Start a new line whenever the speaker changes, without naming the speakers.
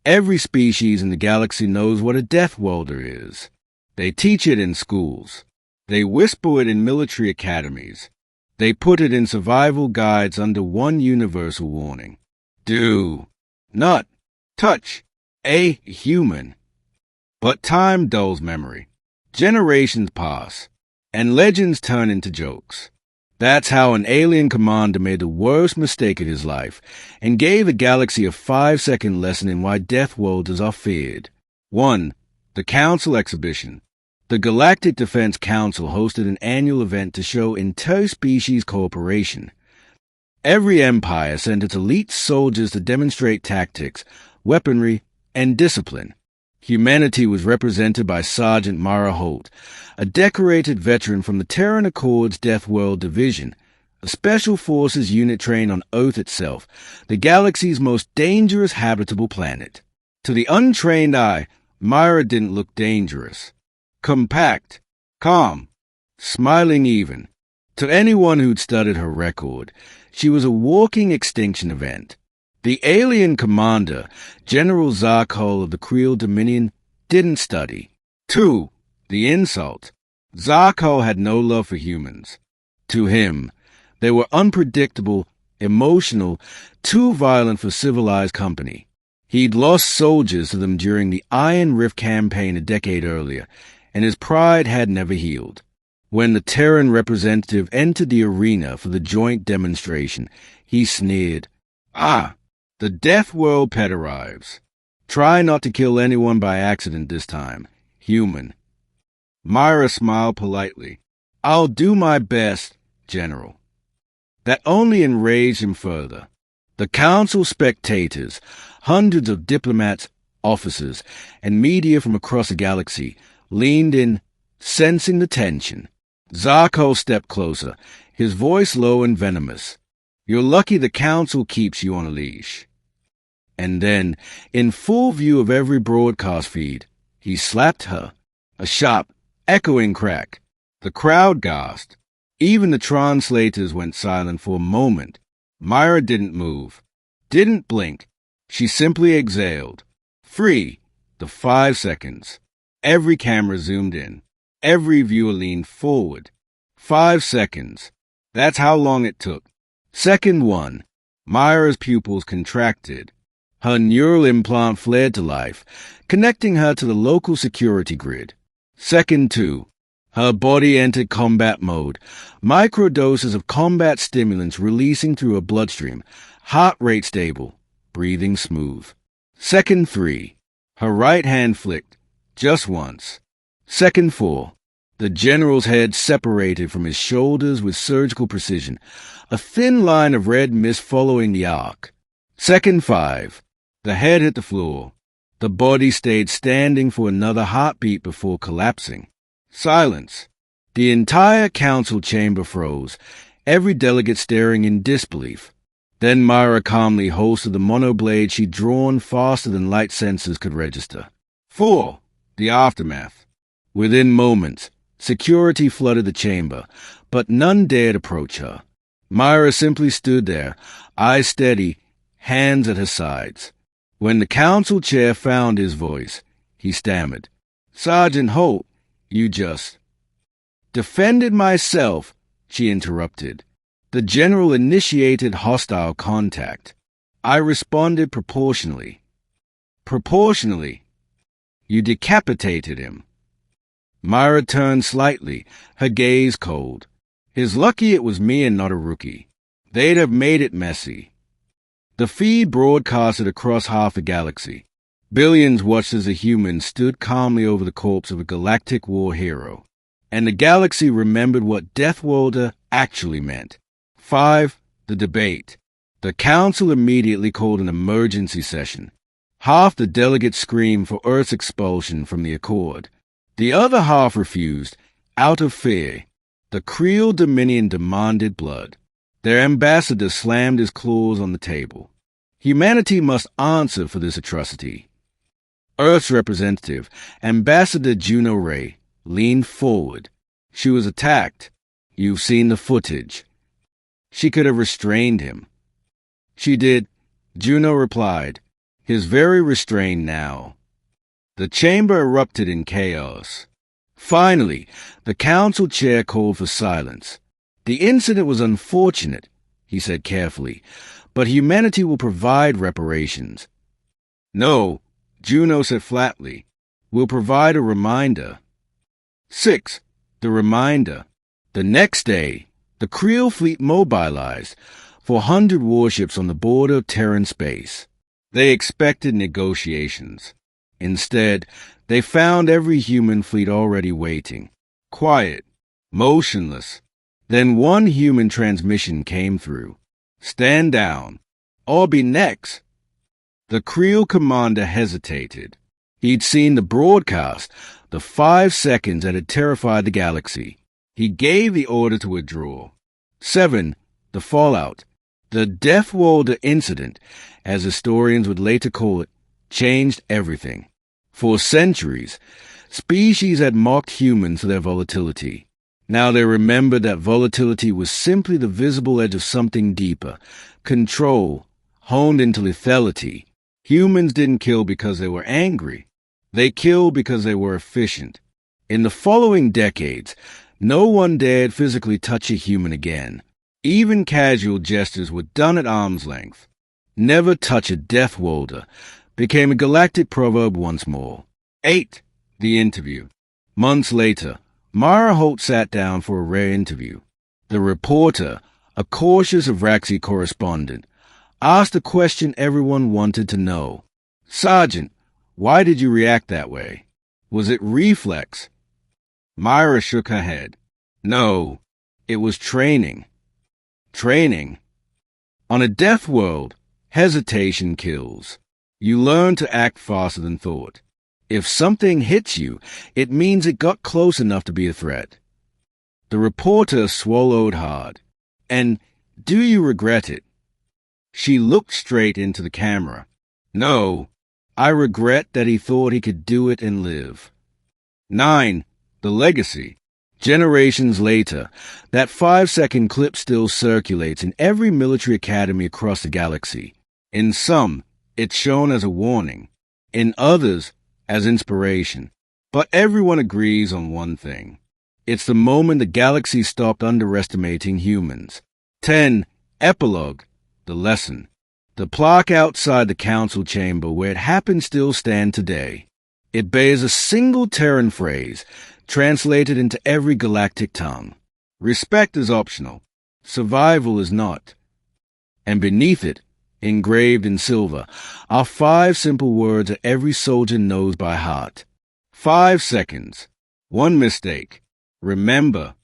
Every species in the galaxy knows what a Deathworlder is. They teach it in schools. They whisper it in military academies. They put it in survival guides under one universal warning. Do not touch a human. But time dulls memory. Generations pass, and legends turn into jokes. That's how an alien commander made the worst mistake of his life and gave the galaxy a 5-second lesson in why Deathworlders are feared. 1. The Council Exhibition. The Galactic Defense Council hosted an annual event to show interspecies cooperation. Every empire sent its elite soldiers to demonstrate tactics, weaponry, and discipline. Humanity was represented by Sergeant Mara Holt, a decorated veteran from the Terran Accord's Deathworld Division, a special forces unit trained on Earth itself, the galaxy's most dangerous habitable planet. To the untrained eye, Myra didn't look dangerous. Compact, calm, smiling even. To anyone who'd studied her record, she was a walking extinction event. The alien commander, General Zarkol of the Creel Dominion, didn't study. 2. The insult. Zarkol had no love for humans. To him, they were unpredictable, emotional, too violent for civilized company. He'd lost soldiers to them during the Iron Rift campaign a decade earlier, and his pride had never healed. When the Terran representative entered the arena for the joint demonstration, he sneered, "Ah, the Deathworld pet arrives. Try not to kill anyone by accident this time, human." Myra smiled politely. "I'll do my best, General." That only enraged him further. The council spectators, hundreds of diplomats, officers, and media from across the galaxy, leaned in, sensing the tension. Zarko stepped closer, his voice low and venomous. "You're lucky the council keeps you on a leash." And then, in full view of every broadcast feed, he slapped her. A sharp, echoing crack. The crowd gasped. Even the translators went silent for a moment. Myra didn't move, didn't blink. She simply exhaled. Free. The 5 seconds. Every camera zoomed in. Every viewer leaned forward. 5 seconds. That's how long it took. Second 1. Myra's pupils contracted. Her neural implant flared to life, connecting her to the local security grid. Second 2. Her body entered combat mode, microdoses of combat stimulants releasing through her bloodstream, heart rate stable, breathing smooth. Second 3. Her right hand flicked, just once. Second 4. The general's head separated from his shoulders with surgical precision, a thin line of red mist following the arc. Second 5. The head hit the floor. The body stayed standing for another heartbeat before collapsing. Silence. The entire council chamber froze, every delegate staring in disbelief. Then Myra calmly holstered the monoblade she'd drawn faster than light sensors could register. 4. The aftermath. Within moments, security flooded the chamber, but none dared approach her. Myra simply stood there, eyes steady, hands at her sides. When the council chair found his voice, he stammered, "Sergeant Holt, you just—" "Defended myself," she interrupted. The general initiated hostile contact. I responded proportionally. Proportionally. You decapitated him. Myra turned slightly, her gaze cold. It's lucky it was me and not a rookie. They'd have made it messy. The feed broadcasted across half the galaxy. Billions watched as a human stood calmly over the corpse of a galactic war hero. And the galaxy remembered what Deathworlder actually meant. 5. The debate. The council immediately called an emergency session. Half the delegates screamed for Earth's expulsion from the Accord. The other half refused, out of fear. The Creel Dominion demanded blood. Their ambassador slammed his claws on the table. Humanity must answer for this atrocity. Earth's representative, Ambassador Juno Ray, leaned forward. She was attacked. You've seen the footage. She could have restrained him. She did, Juno replied. He's very restrained now. The chamber erupted in chaos. Finally, the council chair called for silence. The incident was unfortunate, he said carefully, but humanity will provide reparations. No, Juno said flatly. We'll provide a reminder. 6. The reminder. The next day, the Creel fleet mobilized, 400 warships on the border of Terran space. They expected negotiations. Instead, they found every human fleet already waiting, quiet, motionless. Then one human transmission came through. Stand down. I'll be next. The Creel commander hesitated. He'd seen the broadcast, the 5 seconds that had terrified the galaxy. He gave the order to withdraw. 7. The fallout. The Deathworlder incident, as historians would later call it, changed everything. For centuries, species had mocked humans for their volatility. Now they remembered that volatility was simply the visible edge of something deeper, control, honed into lethality. Humans didn't kill because they were angry. They killed because they were efficient. In the following decades, no one dared physically touch a human again. Even casual gestures were done at arm's length. Never touch a Deathworlder became a galactic proverb once more. 8. The interview. Months later, Mara Holt sat down for a rare interview. The reporter, a cautious Avraxi correspondent, asked a question everyone wanted to know. Sergeant, why did you react that way? Was it reflex? Myra shook her head. No, it was training. Training. On a death world, hesitation kills. You learn to act faster than thought. If something hits you, it means it got close enough to be a threat. The reporter swallowed hard. And do you regret it? She looked straight into the camera. No, I regret that he thought he could do it and live. 9. The legacy. Generations later, that 5-second clip still circulates in every military academy across the galaxy. In some, it's shown as a warning. In others, as inspiration. But everyone agrees on one thing. It's the moment the galaxy stopped underestimating humans. 10. Epilogue. The lesson. The plaque outside the council chamber where it happened still stands today. It bears a single Terran phrase, translated into every galactic tongue. Respect is optional. Survival is not. And beneath it, engraved in silver, are 5 simple words that every soldier knows by heart. 5 seconds. One mistake. Remember,